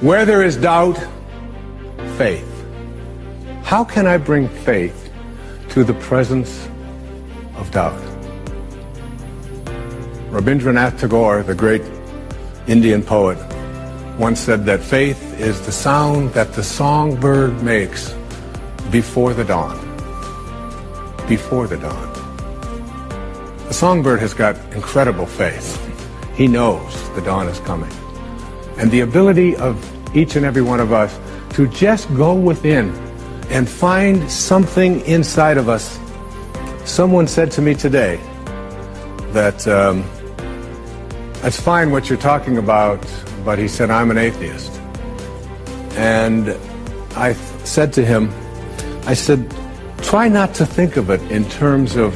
Where there is doubt, faith. How can I bring faith to the presence of doubt? Rabindranath Tagore, the great Indian poet, once said that faith is the sound that the songbird makes before the dawn. Before the dawn. The songbird has got incredible faith. He knows the dawn is coming. And the ability of each and every one of us to just go within and find something inside of us. Someone said to me today that that's fine what you're talking about, but he said, I'm an atheist. And I said to him, I said, try not to think of it in terms of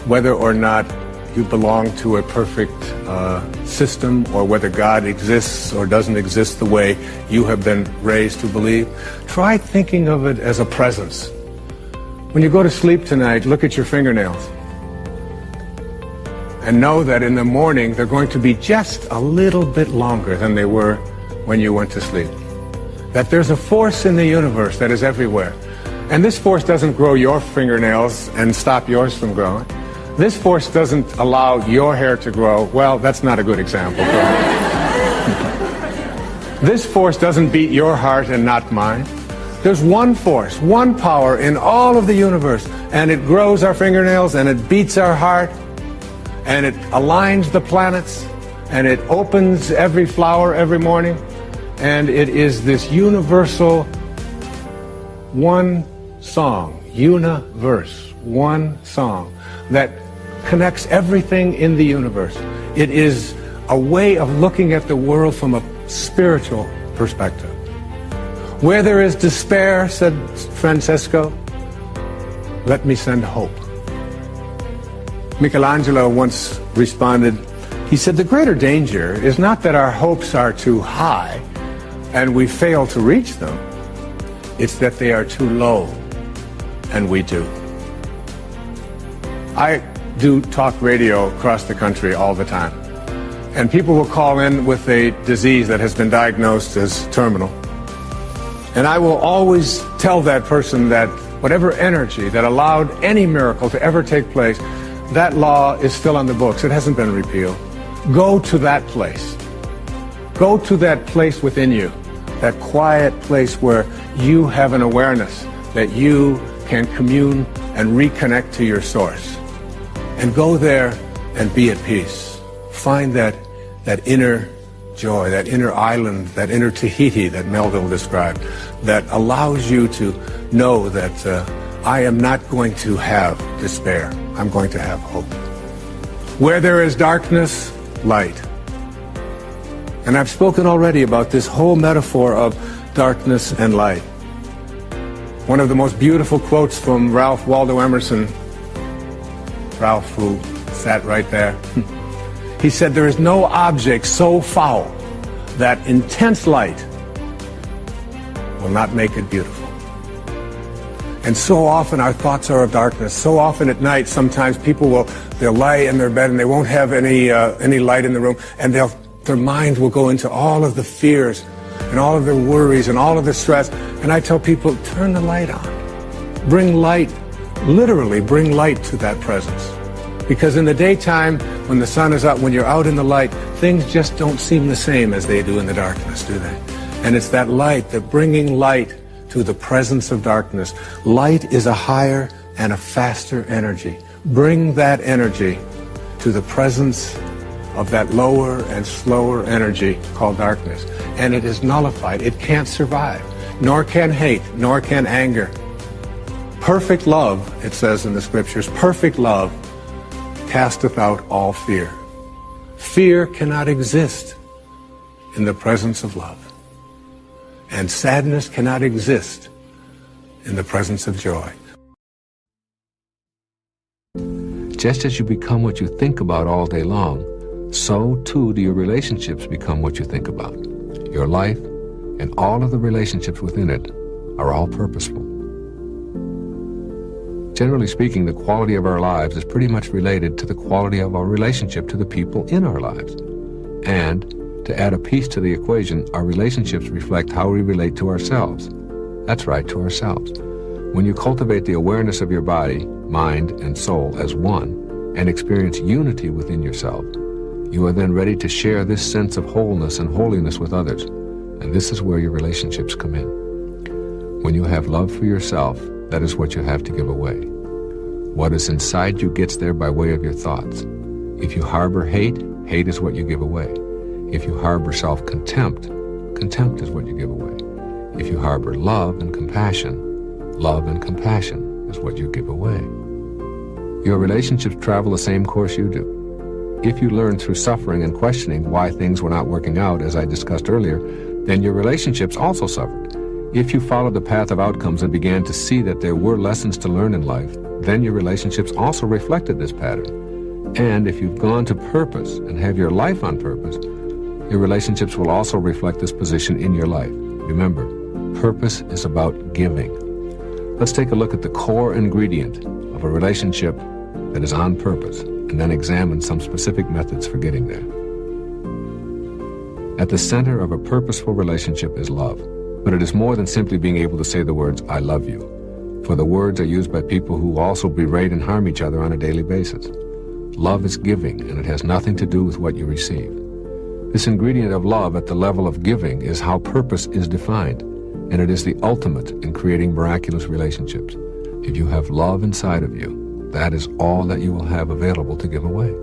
whether or not you belong to a perfect system, or whether God exists or doesn't exist the way you have been raised to believe. Try thinking of it as a presence. When you go to sleep tonight, look at your fingernails. And know that in the morning they're going to be just a little bit longer than they were when you went to sleep. That there's a force in the universe that is everywhere. And this force doesn't grow your fingernails and stop yours from growing. This force doesn't allow your hair to grow. Well, that's not a good example. This force doesn't beat your heart and not mine. There's one force, one power in all of the universe, and it grows our fingernails, and it beats our heart, and it aligns the planets, and it opens every flower every morning, and it is this universal one song, universe, one song that connects everything in the universe. It is a way of looking at the world from a spiritual perspective. Where there is despair, said Francesco, let me send hope. Michelangelo once responded, he said, the greater danger is not that our hopes are too high and we fail to reach them. It's that they are too low and we do. I do talk radio across the country all the time. And people will call in with a disease that has been diagnosed as terminal. And I will always tell that person that whatever energy that allowed any miracle to ever take place, that law is still on the books. It hasn't been repealed. Go to that place. Go to that place within you, that quiet place where you have an awareness that you can commune and reconnect to your source. And go there and be at peace. Find that inner joy, that inner island, that inner Tahiti that Melville described, that allows you to know that I am not going to have despair. I'm going to have hope. Where there is darkness, light. And I've spoken already about this whole metaphor of darkness and light. One of the most beautiful quotes from Ralph Waldo Emerson, Ralph, who sat right there, he said, there is no object so foul that intense light will not make it beautiful. And so often our thoughts are of darkness. So often at night, sometimes people they'll lie in their bed and they won't have any light in the room, and their mind will go into all of the fears and all of their worries and all of the stress. And I tell people, turn the light on. Bring light. Literally bring light to that presence. Because in the daytime, when the sun is up, when you're out in the light, things just don't seem the same as they do in the darkness, do they? And it's that light, that bringing light to the presence of darkness. Light is a higher and a faster energy. Bring that energy to the presence of that lower and slower energy called darkness. And it is nullified. It can't survive, nor can hate, nor can anger. Perfect love, it says in the scriptures, perfect love casteth out all fear. Fear cannot exist in the presence of love. And sadness cannot exist in the presence of joy. Just as you become what you think about all day long, so too do your relationships become what you think about. Your life and all of the relationships within it are all purposeful. Generally speaking, the quality of our lives is pretty much related to the quality of our relationship to the people in our lives. And To add a piece to the equation, our relationships reflect how we relate to ourselves. That's right, to ourselves. When you cultivate the awareness of your body, mind, and soul as one, and experience unity within yourself, you are then ready to share this sense of wholeness and holiness with others. And this is where your relationships come in. When you have love for yourself, that is what you have to give away. What is inside you gets there by way of your thoughts. If you harbor hate, hate is what you give away. If you harbor self-contempt, contempt is what you give away. If you harbor love and compassion is what you give away. Your relationships travel the same course you do. If you learn through suffering and questioning why things were not working out, as I discussed earlier, then your relationships also suffered. If you followed the path of outcomes and began to see that there were lessons to learn in life, then your relationships also reflected this pattern. And if you've gone to purpose and have your life on purpose, your relationships will also reflect this position in your life. Remember, purpose is about giving. Let's take a look at the core ingredient of a relationship that is on purpose, and then examine some specific methods for getting there. At the center of a purposeful relationship is love, but it is more than simply being able to say the words, "I love you," for the words are used by people who also berate and harm each other on a daily basis. Love is giving, and it has nothing to do with what you receive. This ingredient of love at the level of giving is how purpose is defined, and it is the ultimate in creating miraculous relationships. If you have love inside of you, that is all that you will have available to give away.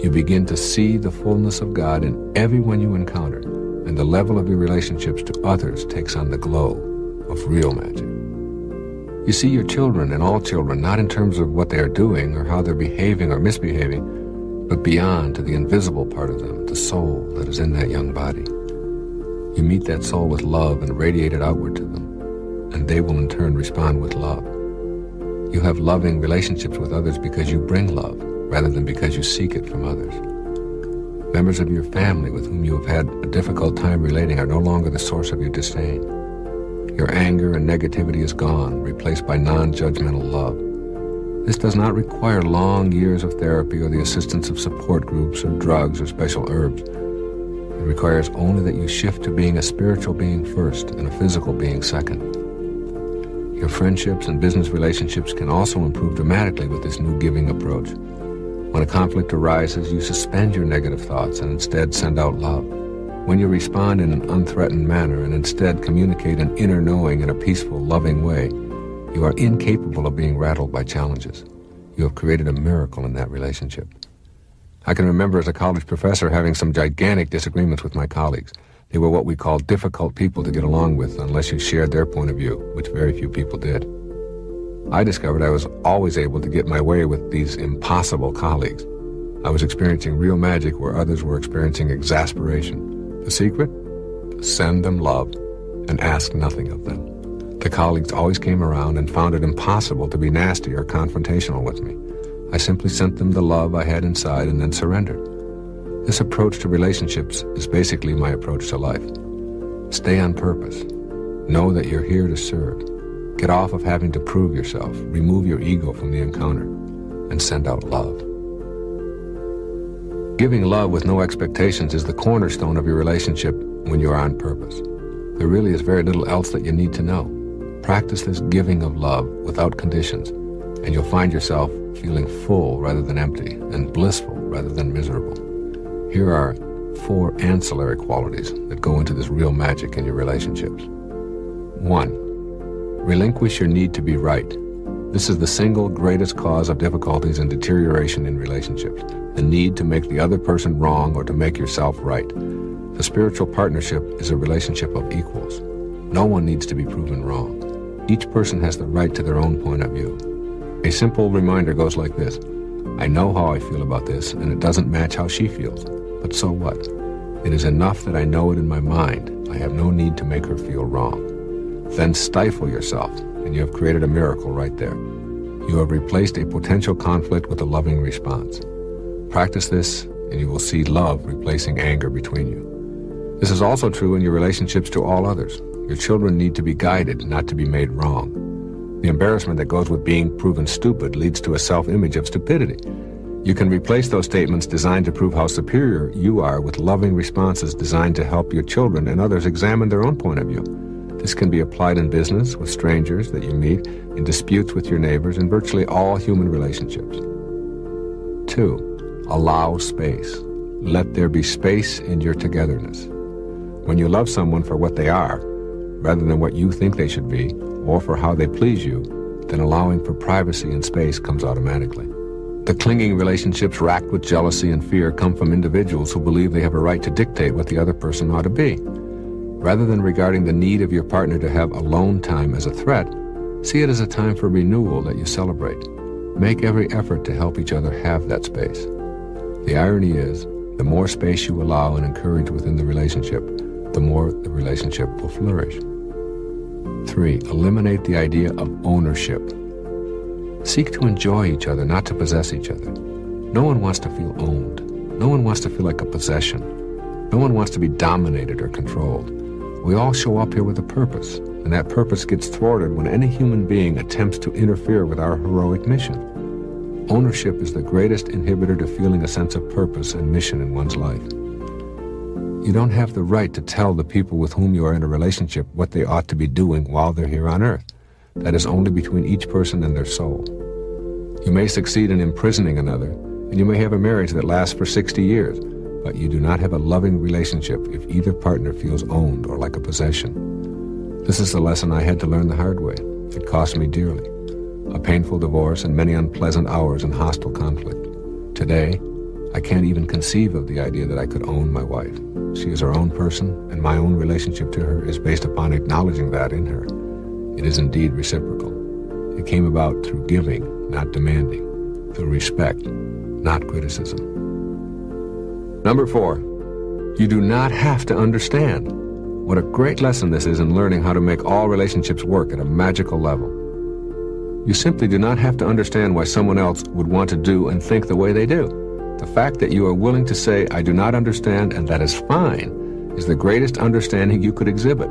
You begin to see the fullness of God in everyone you encounter, and the level of your relationships to others takes on the glow of real magic. You see your children and all children not in terms of what they are doing or how they're behaving or misbehaving, but beyond to the invisible part of them, the soul that is in that young body. You meet that soul with love and radiate it outward to them, and they will in turn respond with love. You have loving relationships with others because you bring love, rather than because you seek it from others. Members of your family with whom you have had a difficult time relating are no longer the source of your disdain. Your anger and negativity is gone, replaced by non-judgmental love. This does not require long years of therapy or the assistance of support groups or drugs or special herbs. It requires only that you shift to being a spiritual being first and a physical being second. Your friendships and business relationships can also improve dramatically with this new giving approach. When a conflict arises, you suspend your negative thoughts and instead send out love. When you respond in an unthreatened manner and instead communicate an inner knowing in a peaceful, loving way, you are incapable of being rattled by challenges. You have created a miracle in that relationship. I can remember as a college professor having some gigantic disagreements with my colleagues. They were what we call difficult people to get along with unless you shared their point of view, which very few people did. I discovered I was always able to get my way with these impossible colleagues. I was experiencing real magic where others were experiencing exasperation. The secret? Send them love and ask nothing of them. The colleagues always came around and found it impossible to be nasty or confrontational with me. I simply sent them the love I had inside and then surrendered. This approach to relationships is basically my approach to life. Stay on purpose. Know that you're here to serve. Get off of having to prove yourself. Remove your ego from the encounter and send out love. Giving love with no expectations is the cornerstone of your relationship when you are on purpose. There really is very little else that you need to know. Practice this giving of love without conditions, and you'll find yourself feeling full rather than empty, and blissful rather than miserable. Here are 4 ancillary qualities that go into this real magic in your relationships. 1. Relinquish your need to be right. This is the single greatest cause of difficulties and deterioration in relationships, the need to make the other person wrong or to make yourself right. The spiritual partnership is a relationship of equals. No one needs to be proven wrong. Each person has the right to their own point of view. A simple reminder goes like this: I know how I feel about this, and it doesn't match how she feels. But so what? It is enough that I know it in my mind. I have no need to make her feel wrong. Then stifle yourself, and you have created a miracle right there. You have replaced a potential conflict with a loving response. Practice this, and you will see love replacing anger between you. This is also true in your relationships to all others. Your children need to be guided, not to be made wrong. The embarrassment that goes with being proven stupid leads to a self-image of stupidity. You can replace those statements designed to prove how superior you are with loving responses designed to help your children and others examine their own point of view. This can be applied in business, with strangers that you meet, in disputes with your neighbors, in virtually all human relationships. 2. Allow space. Let there be space in your togetherness. When you love someone for what they are, rather than what you think they should be, or for how they please you, then allowing for privacy and space comes automatically. The clinging relationships racked with jealousy and fear come from individuals who believe they have a right to dictate what the other person ought to be. Rather than regarding the need of your partner to have alone time as a threat, see it as a time for renewal that you celebrate. Make every effort to help each other have that space. The irony is, the more space you allow and encourage within the relationship, the more the relationship will flourish. 3. Eliminate the idea of ownership. Seek to enjoy each other, not to possess each other. No one wants to feel owned. No one wants to feel like a possession. No one wants to be dominated or controlled. We all show up here with a purpose, and that purpose gets thwarted when any human being attempts to interfere with our heroic mission. Ownership is the greatest inhibitor to feeling a sense of purpose and mission in one's life. You don't have the right to tell the people with whom you are in a relationship what they ought to be doing while they're here on earth. That is only between each person and their soul. You may succeed in imprisoning another, and you may have a marriage that lasts for 60 years, but you do not have a loving relationship if either partner feels owned or like a possession. This is the lesson I had to learn the hard way. It cost me dearly. A painful divorce and many unpleasant hours in hostile conflict. Today, I can't even conceive of the idea that I could own my wife. She is her own person, and my own relationship to her is based upon acknowledging that in her. It is indeed reciprocal. It came about through giving, not demanding, through respect, not criticism. Number 4, you do not have to understand. What a great lesson this is in learning how to make all relationships work at a magical level. You simply do not have to understand why someone else would want to do and think the way they do. The fact that you are willing to say, I do not understand, and that is fine, is the greatest understanding you could exhibit.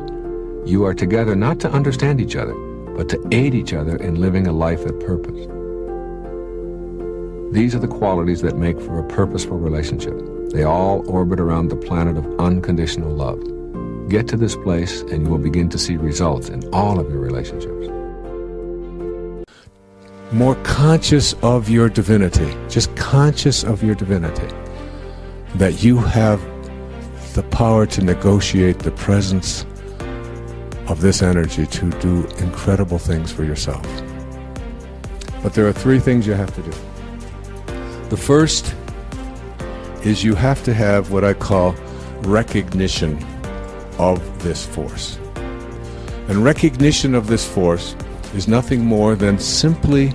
You are together not to understand each other, but to aid each other in living a life at purpose. These are the qualities that make for a purposeful relationship. They all orbit around the planet of unconditional love. Get to this place and you will begin to see results in all of your relationships. More conscious of your divinity, just conscious of your divinity, that you have the power to negotiate the presence of this energy to do incredible things for yourself. But there are 3 things you have to do. The first is you have to have what I call recognition of this force. And recognition of this force is nothing more than simply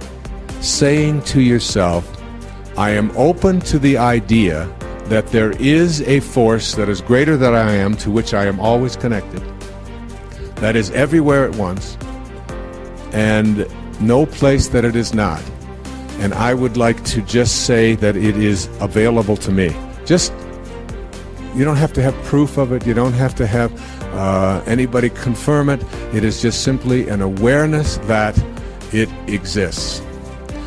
saying to yourself, I am open to the idea that there is a force that is greater than I am, to which I am always connected, that is everywhere at once, and no place that it is not. And I would like to just say that it is available to me. Just, you don't have to have proof of it. You don't have to have anybody confirm it. It is just simply an awareness that it exists.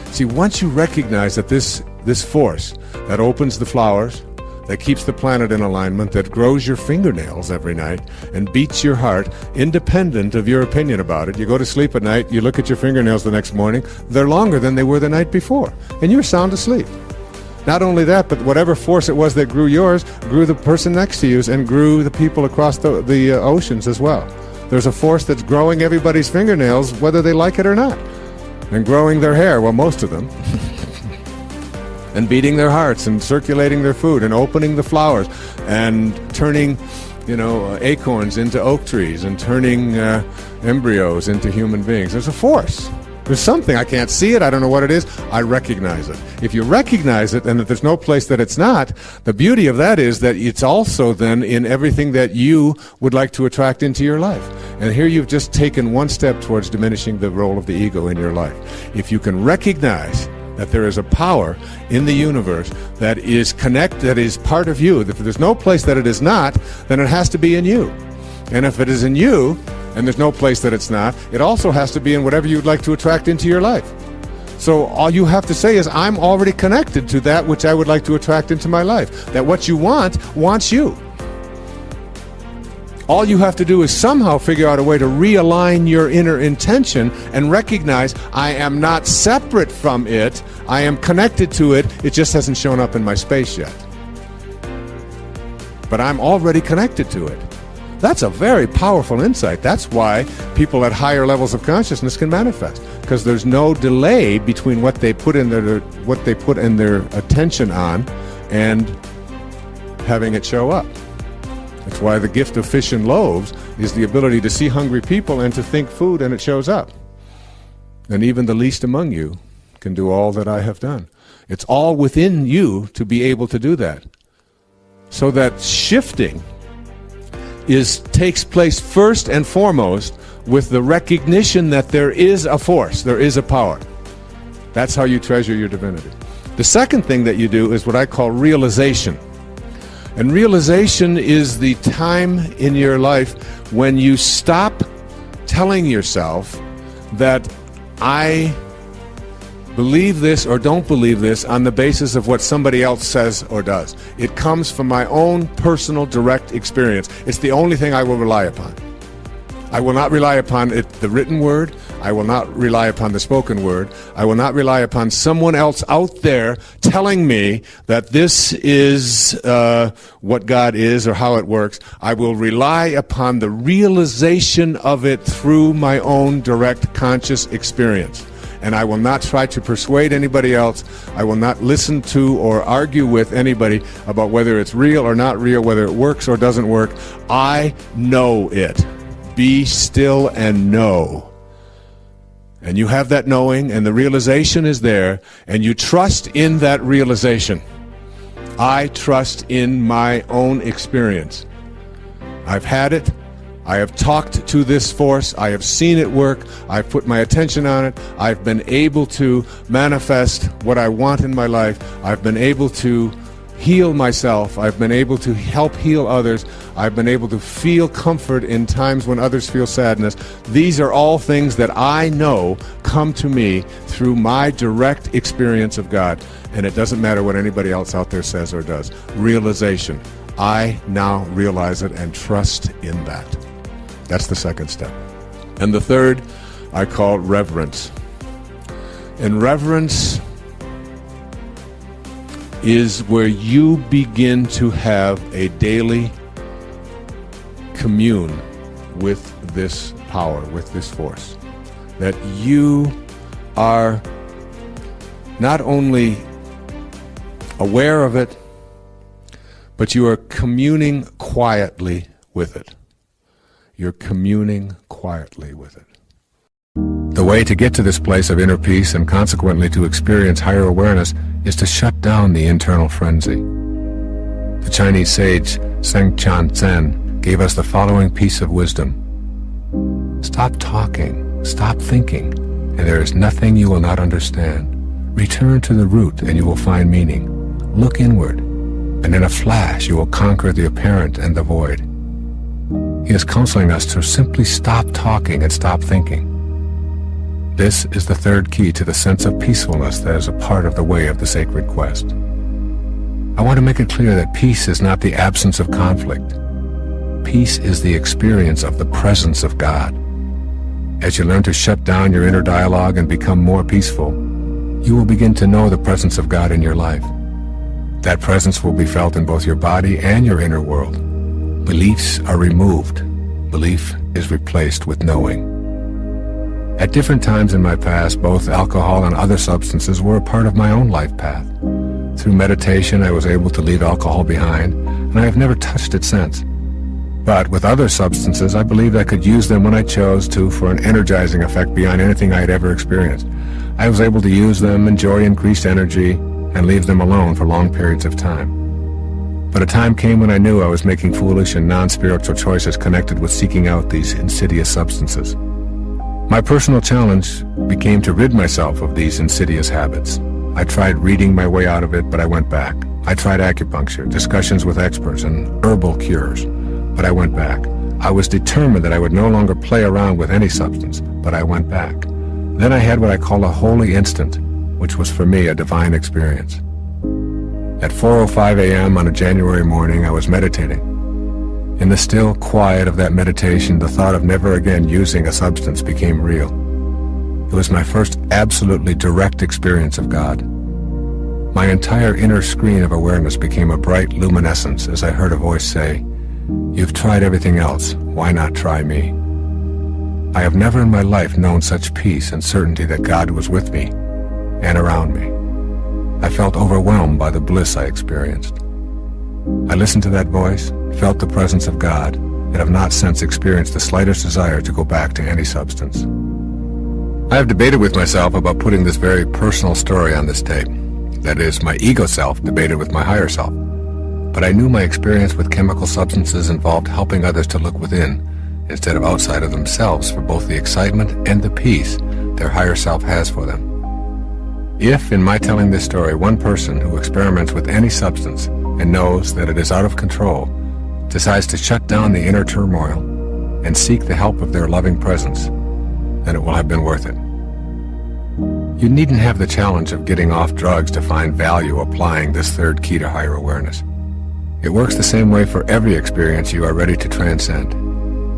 See, once you recognize that this force that opens the flowers, that keeps the planet in alignment, that grows your fingernails every night and beats your heart, independent of your opinion about it. You go to sleep at night, you look at your fingernails the next morning, they're longer than they were the night before, and you're sound asleep. Not only that, but whatever force it was that grew yours, grew the person next to you and grew the people across the oceans as well. There's a force that's growing everybody's fingernails, whether they like it or not, and growing their hair, well, most of them. And beating their hearts and circulating their food and opening the flowers and turning, acorns into oak trees and turning embryos into human beings. There's a force. There's something. I can't see it. I don't know what it is. I recognize it. If you recognize it and that there's no place that it's not, the beauty of that is that it's also then in everything that you would like to attract into your life. And here you've just taken one step towards diminishing the role of the ego in your life. If you can recognize that there is a power in the universe that is that is part of you. If there's no place that it is not, then it has to be in you. And if it is in you, and there's no place that it's not, it also has to be in whatever you'd like to attract into your life. So all you have to say is, I'm already connected to that which I would like to attract into my life. That what you want wants you. All you have to do is somehow figure out a way to realign your inner intention and recognize, I am not separate from it. I am connected to it. It just hasn't shown up in my space yet. But I'm already connected to it. That's a very powerful insight. That's why people at higher levels of consciousness can manifest, because there's no delay between what they put in their attention on and having it show up. That's why the gift of fish and loaves is the ability to see hungry people and to think food, and it shows up. And even the least among you can do all that I have done. It's all within you to be able to do that. So that shifting takes place first and foremost with the recognition that there is a force, there is a power. That's how you treasure your divinity. The second thing that you do is what I call realization. And realization is the time in your life when you stop telling yourself that I believe this or don't believe this on the basis of what somebody else says or does. It comes from my own personal direct experience. It's the only thing I will rely upon. I will not rely upon the written word. I will not rely upon the spoken word. I will not rely upon someone else out there telling me that this is what God is or how it works. I will rely upon the realization of it through my own direct conscious experience. And I will not try to persuade anybody else. I will not listen to or argue with anybody about whether it's real or not real, whether it works or doesn't work. I know it. Be still and know. And you have that knowing, and the realization is there, and you trust in that realization. I trust in my own experience. I've had it. I have talked to this force. I have seen it work. I've put my attention on it. I've been able to manifest what I want in my life. I've been able to heal myself. I've been able to help heal others. I've been able to feel comfort in times when others feel sadness. These are all things that I know come to me through my direct experience of God. And it doesn't matter what anybody else out there says or does. Realization. I now realize it and trust in that. That's the second step. And the third I call reverence. And reverence is where you begin to have a daily commune with this power, with this force. That you are not only aware of it, but you are communing quietly with it. You're communing quietly with it. The way to get to this place of inner peace and consequently to experience higher awareness is to shut down the internal frenzy. The Chinese sage Seng Chan Tsen gave us the following piece of wisdom. Stop talking, stop thinking, and there is nothing you will not understand. Return to the root and you will find meaning. Look inward, and in a flash you will conquer the apparent and the void. He is counseling us to simply stop talking and stop thinking. This is the third key to the sense of peacefulness that is a part of the way of the sacred quest. I want to make it clear that peace is not the absence of conflict. Peace is the experience of the presence of God. As you learn to shut down your inner dialogue and become more peaceful, you will begin to know the presence of God in your life. That presence will be felt in both your body and your inner world. Beliefs are removed. Belief is replaced with knowing. At different times in my past, both alcohol and other substances were a part of my own life path. Through meditation, I was able to leave alcohol behind, and I have never touched it since. But with other substances, I believed I could use them when I chose to for an energizing effect beyond anything I had ever experienced. I was able to use them, enjoy increased energy, and leave them alone for long periods of time. But a time came when I knew I was making foolish and non-spiritual choices connected with seeking out these insidious substances. My personal challenge became to rid myself of these insidious habits. I tried reading my way out of it, but I went back. I tried acupuncture, discussions with experts, and herbal cures, but I went back. I was determined that I would no longer play around with any substance, but I went back. Then I had what I call a holy instant, which was for me a divine experience. At 4:05 a.m. on a January morning, I was meditating. In the still quiet of that meditation, the thought of never again using a substance became real. It was my first absolutely direct experience of God. My entire inner screen of awareness became a bright luminescence as I heard a voice say, "You've tried everything else. Why not try me?" I have never in my life known such peace and certainty that God was with me and around me. I felt overwhelmed by the bliss I experienced. I listened to that voice, felt the presence of God, and have not since experienced the slightest desire to go back to any substance. I have debated with myself about putting this very personal story on this tape. That is, my ego self debated with my higher self. But I knew my experience with chemical substances involved helping others to look within, instead of outside of themselves, for both the excitement and the peace their higher self has for them. If, in my telling this story, one person who experiments with any substance and knows that it is out of control decides to shut down the inner turmoil and seek the help of their loving presence, then it will have been worth it. You needn't have the challenge of getting off drugs to find value applying this third key to higher awareness. It works the same way for every experience you are ready to transcend.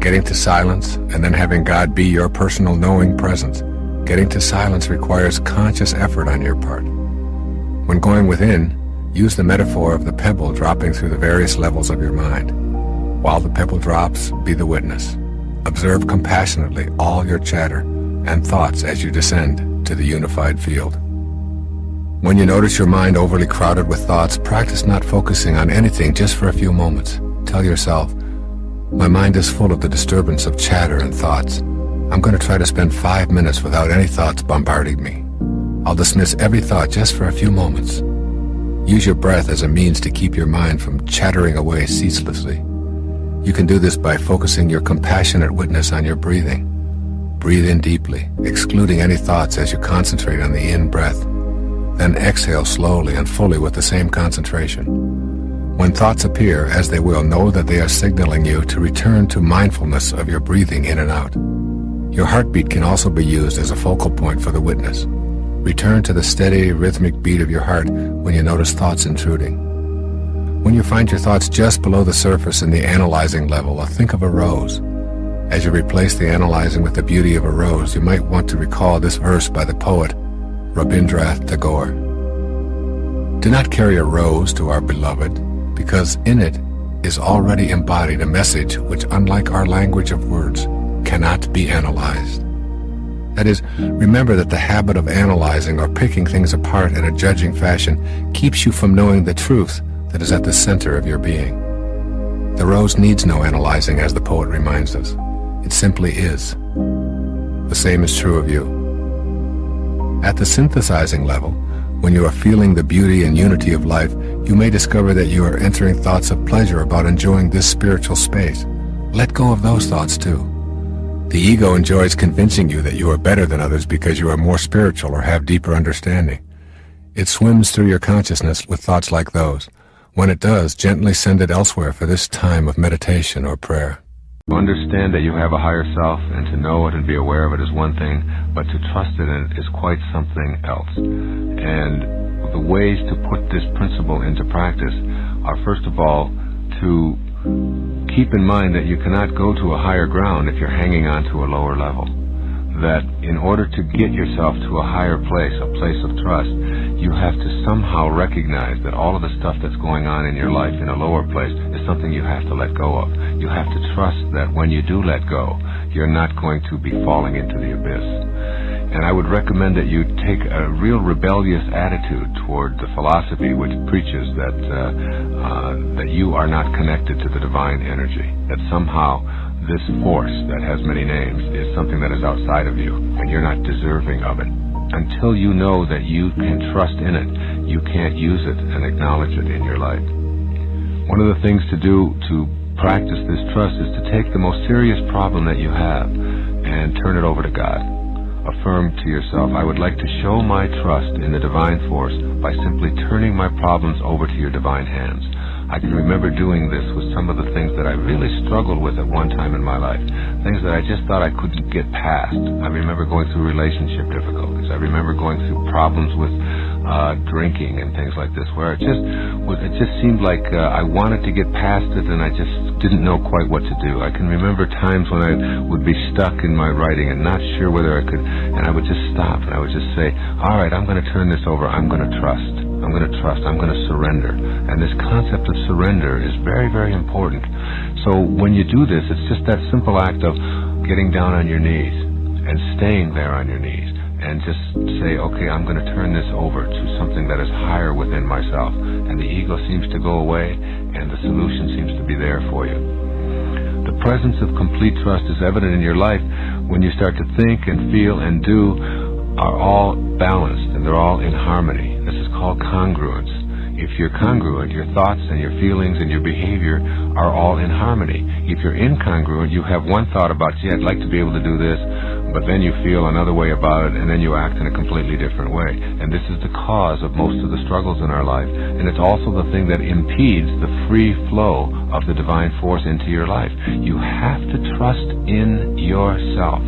Getting to silence and then having God be your personal knowing presence. Getting to silence requires conscious effort on your part. When going within, use the metaphor of the pebble dropping through the various levels of your mind. While the pebble drops, be the witness. Observe compassionately all your chatter and thoughts as you descend to the unified field. When you notice your mind overly crowded with thoughts, practice not focusing on anything just for a few moments. Tell yourself, "My mind is full of the disturbance of chatter and thoughts. I'm going to try to spend 5 minutes without any thoughts bombarding me. I'll dismiss every thought just for a few moments." Use your breath as a means to keep your mind from chattering away ceaselessly. You can do this by focusing your compassionate witness on your breathing. Breathe in deeply, excluding any thoughts as you concentrate on the in-breath. Then exhale slowly and fully with the same concentration. When thoughts appear, as they will, know that they are signaling you to return to mindfulness of your breathing in and out. Your heartbeat can also be used as a focal point for the witness. Return to the steady, rhythmic beat of your heart when you notice thoughts intruding. When you find your thoughts just below the surface in the analyzing level, think of a rose. As you replace the analyzing with the beauty of a rose, you might want to recall this verse by the poet Rabindranath Tagore. Do not carry a rose to our beloved, because in it is already embodied a message which, unlike our language of words, cannot be analyzed. That is, remember that the habit of analyzing or picking things apart in a judging fashion keeps you from knowing the truth that is at the center of your being. The rose needs no analyzing, as the poet reminds us. It simply is. The same is true of you. At the synthesizing level, when you are feeling the beauty and unity of life, you may discover that you are entering thoughts of pleasure about enjoying this spiritual space. Let go of those thoughts too. The ego enjoys convincing you that you are better than others because you are more spiritual or have deeper understanding. It swims through your consciousness with thoughts like those. When it does, gently send it elsewhere for this time of meditation or prayer. To understand that you have a higher self and to know it and be aware of it is one thing, but to trust in it is quite something else. And the ways to put this principle into practice are, first of all, to keep in mind that you cannot go to a higher ground if you're hanging on to a lower level. That in order to get yourself to a higher place, a place of trust, you have to somehow recognize that all of the stuff that's going on in your life in a lower place is something you have to let go of. You have to trust that when you do let go, you're not going to be falling into the abyss. And I would recommend that you take a real rebellious attitude toward the philosophy which preaches that you are not connected to the divine energy, that somehow this force that has many names is something that is outside of you, and you're not deserving of it. Until you know that you can trust in it, you can't use it and acknowledge it in your life. One of the things to do to practice this trust is to take the most serious problem that you have and turn it over to God. Affirm to yourself, I would like to show my trust in the divine force by simply turning my problems over to your divine hands. I can remember doing this with some of the things that I really struggled with at one time in my life, things that I just thought I couldn't get past. I remember going through relationship difficulties. times. I remember going through problems with drinking and things like this, where it just seemed like I wanted to get past it, and I just didn't know quite what to do. I can remember times when I would be stuck in my writing and not sure whether I could, and I would just stop and I would just say, all right, I'm going to turn this over. I'm going to trust. I'm going to trust. I'm going to surrender. And this concept of surrender is very, very important. So when you do this, it's just that simple act of getting down on your knees and staying there on your knees and just say, okay, I'm going to turn this over to something that is higher within myself. And the ego seems to go away, and the solution seems to be there for you. The presence of complete trust is evident in your life when you start to think and feel and do are all balanced and they're all in harmony. This is called congruence. If you're congruent, your thoughts and your feelings and your behavior are all in harmony. If you're incongruent, you have one thought about, gee, I'd like to be able to do this, but then you feel another way about it, and then you act in a completely different way. And this is the cause of most of the struggles in our life. And it's also the thing that impedes the free flow of the divine force into your life. You have to trust in yourself.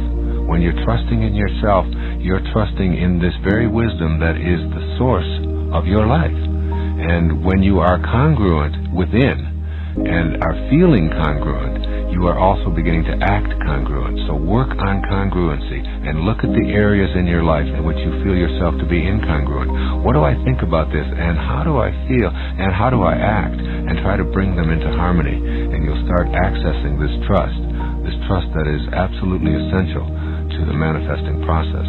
When you're trusting in yourself, you're trusting in this very wisdom that is the source of your life. And when you are congruent within and are feeling congruent, you are also beginning to act congruent. So work on congruency and look at the areas in your life in which you feel yourself to be incongruent. What do I think about this, and how do I feel, and how do I act? And try to bring them into harmony, and you'll start accessing this trust that is absolutely essential to the manifesting process.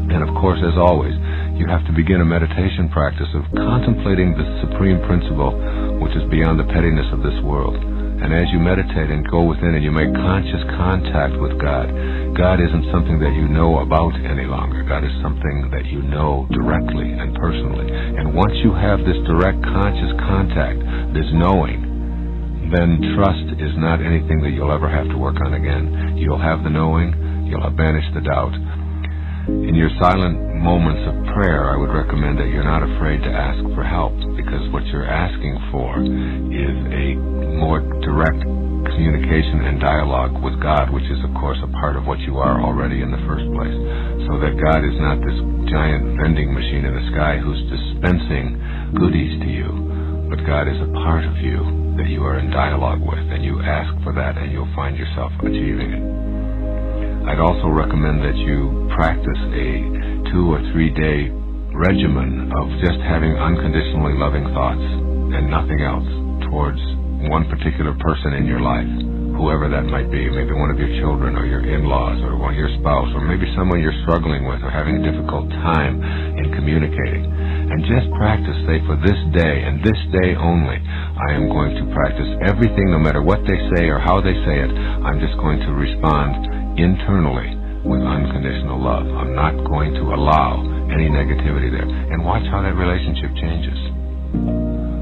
And of course, as always, you have to begin a meditation practice of contemplating the supreme principle which is beyond the pettiness of this world. And as you meditate and go within and you make conscious contact with God, God isn't something that you know about any longer. God is something that you know directly and personally. And once you have this direct conscious contact, this knowing, then trust is not anything that you'll ever have to work on again. You'll have the knowing, you'll have banished the doubt. In your silent moments of prayer, I would recommend that you're not afraid to ask for help, because what you're asking for is a more direct communication and dialogue with God, which is, of course, a part of what you are already in the first place. So that God is not this giant vending machine in the sky who's dispensing goodies to you, but God is a part of you that you are in dialogue with, and you ask for that, and you'll find yourself achieving it. I'd also recommend that you practice a 2 or 3 day regimen of just having unconditionally loving thoughts and nothing else towards one particular person in your life, whoever that might be, maybe one of your children or your in-laws or one of your spouse, or maybe someone you're struggling with or having a difficult time in communicating. And just practice, say, for this day and this day only, I am going to practice everything, no matter what they say or how they say it. I'm just going to respond internally with unconditional love. I'm not going to allow any negativity there. And watch how that relationship changes.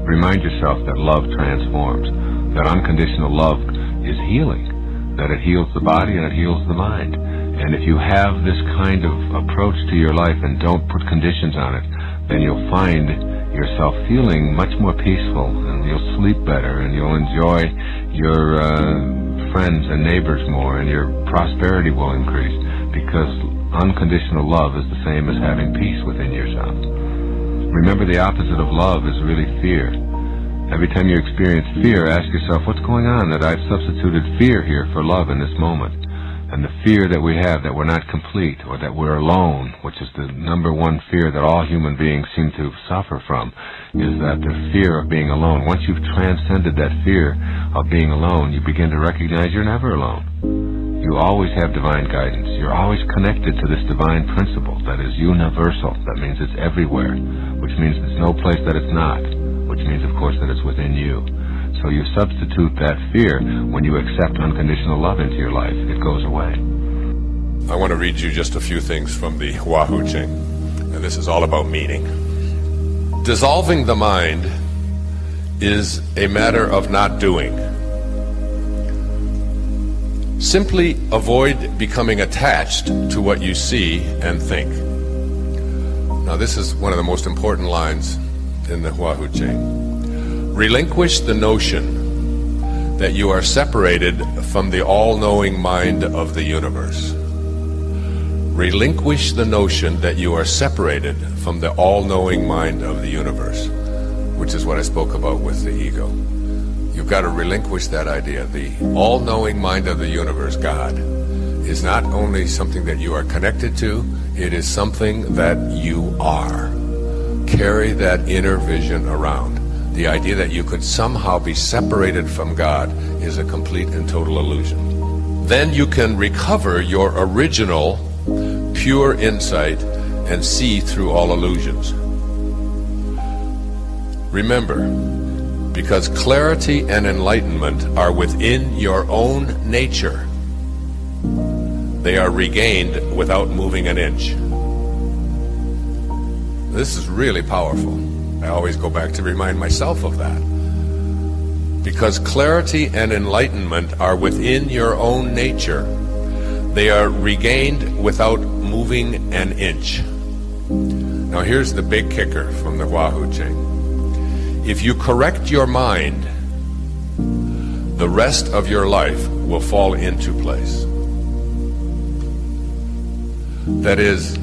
Remind yourself that love transforms, that unconditional love is healing, that it heals the body and it heals the mind. And if you have this kind of approach to your life and don't put conditions on it, then you'll find yourself feeling much more peaceful, and you'll sleep better, and you'll enjoy your friends and neighbors more, and your prosperity will increase, because unconditional love is the same as having peace within yourself. Remember, the opposite of love is really fear. Every time you experience fear, ask yourself, what's going on that I've substituted fear here for love in this moment? And the fear that we have that we're not complete, or that we're alone, which is the number one fear that all human beings seem to suffer from, is that the fear of being alone. Once you've transcended that fear of being alone, you begin to recognize you're never alone. You always have divine guidance. You're always connected to this divine principle that is universal. That means it's everywhere, which means there's no place that it's not, which means, of course, that it's within you. So you substitute that fear when you accept unconditional love into your life. It goes away. I want to read you just a few things from the Wahoo Ching, and this is all about meaning. Dissolving the mind is a matter of not doing. Simply avoid becoming attached to what you see and think. Now, this is one of the most important lines in the Wahoo Ching. Relinquish the notion that you are separated from the all-knowing mind of the universe. relinquish the notion that you are separated from the all-knowing mind of the universe, which is what I spoke about with the ego. You've got to relinquish that idea. The all-knowing mind of the universe, God, is not only something that you are connected to, it is something that you are. Carry that inner vision around. The idea that you could somehow be separated from God is a complete and total illusion. Then you can recover your original pure insight and see through all illusions. Remember, because clarity and enlightenment are within your own nature, they are regained without moving an inch. This is really powerful. I always go back to remind myself of that. Because clarity and enlightenment are within your own nature, they are regained without moving an inch. Now here's the big kicker from the Wahoo Ching. If you correct your mind, the rest of your life will fall into place. That is,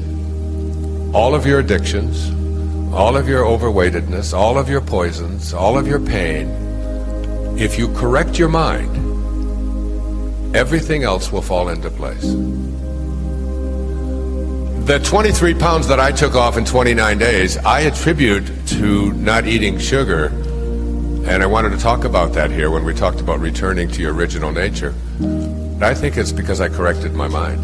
all of your addictions, all of your overweightedness, all of your poisons, all of your pain, if you correct your mind, everything else will fall into place. The 23 pounds that I took off in 29 days, I attribute to not eating sugar, and I wanted to talk about that here when we talked about returning to your original nature. I think it's because I corrected my mind.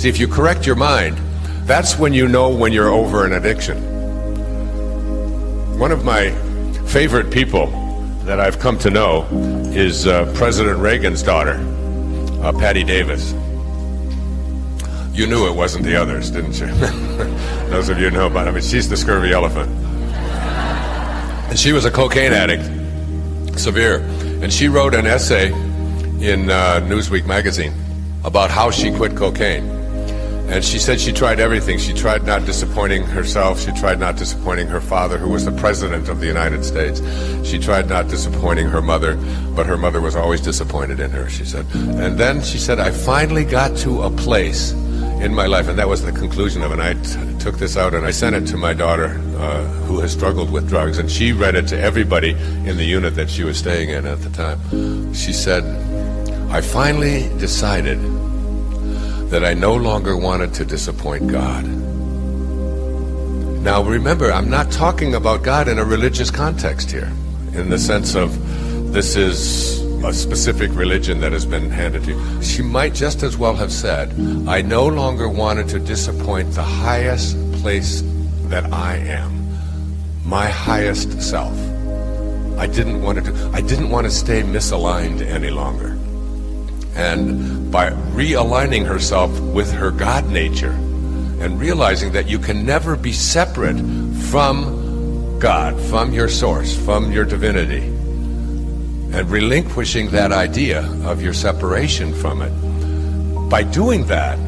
See, if you correct your mind, that's when you know when you're over an addiction. One of my favorite people that I've come to know is President Reagan's daughter, Patty Davis. You knew it wasn't the others, didn't you? Those of you know about it. I mean, she's the scurvy elephant. And she was a cocaine addict, severe. And she wrote an essay in Newsweek magazine about how she quit cocaine. And she said she tried everything. She tried not disappointing herself. She tried not disappointing her father, who was the president of the United States. She tried not disappointing her mother, but her mother was always disappointed in her, she said. And then she said, I finally got to a place in my life, and that was the conclusion of it. And I took this out and I sent it to my daughter, who has struggled with drugs, and she read it to everybody in the unit that she was staying in at the time. She said, I finally decided that I no longer wanted to disappoint God. Now remember, I'm not talking about God in a religious context here, in the sense of this is a specific religion that has been handed to you. She might just as well have said, I no longer wanted to disappoint the highest place that I am, my highest self. I didn't want to stay misaligned any longer. And by realigning herself with her God nature and realizing that you can never be separate from God, from your source, from your divinity, and relinquishing that idea of your separation from it, by doing that,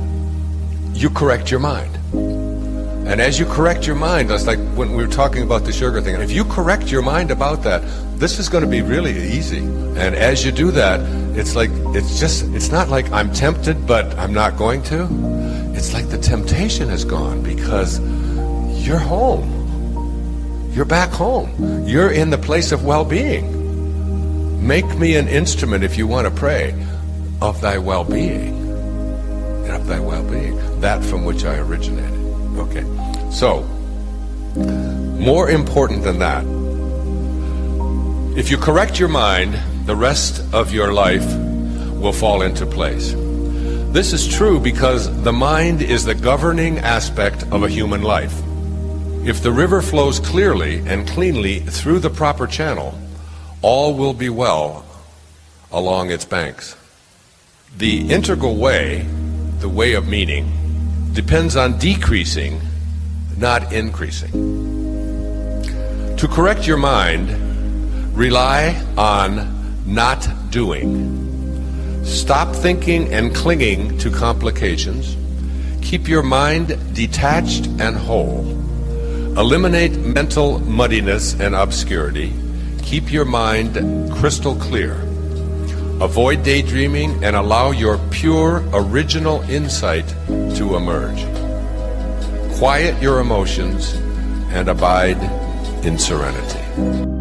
you correct your mind. And as you correct your mind, that's like when we were talking about the sugar thing, if you correct your mind about that, this is going to be really easy. And as you do that, it's not like I'm tempted, but I'm not going to. It's like the temptation is gone because you're home. You're back home. You're in the place of well-being. Make me an instrument, if you want to pray, of thy well-being. And of thy well-being, that from which I originated. Okay, so, more important than that, if you correct your mind, the rest of your life will fall into place. This is true because the mind is the governing aspect of a human life. If the river flows clearly and cleanly through the proper channel, all will be well along its banks. The integral way, the way of meaning, depends on decreasing, not increasing. To correct your mind, rely on not doing. Stop thinking and clinging to complications. Keep your mind detached and whole. Eliminate mental muddiness and obscurity. Keep your mind crystal clear. Avoid daydreaming and allow your pure, original insight to emerge. Quiet your emotions and abide in serenity.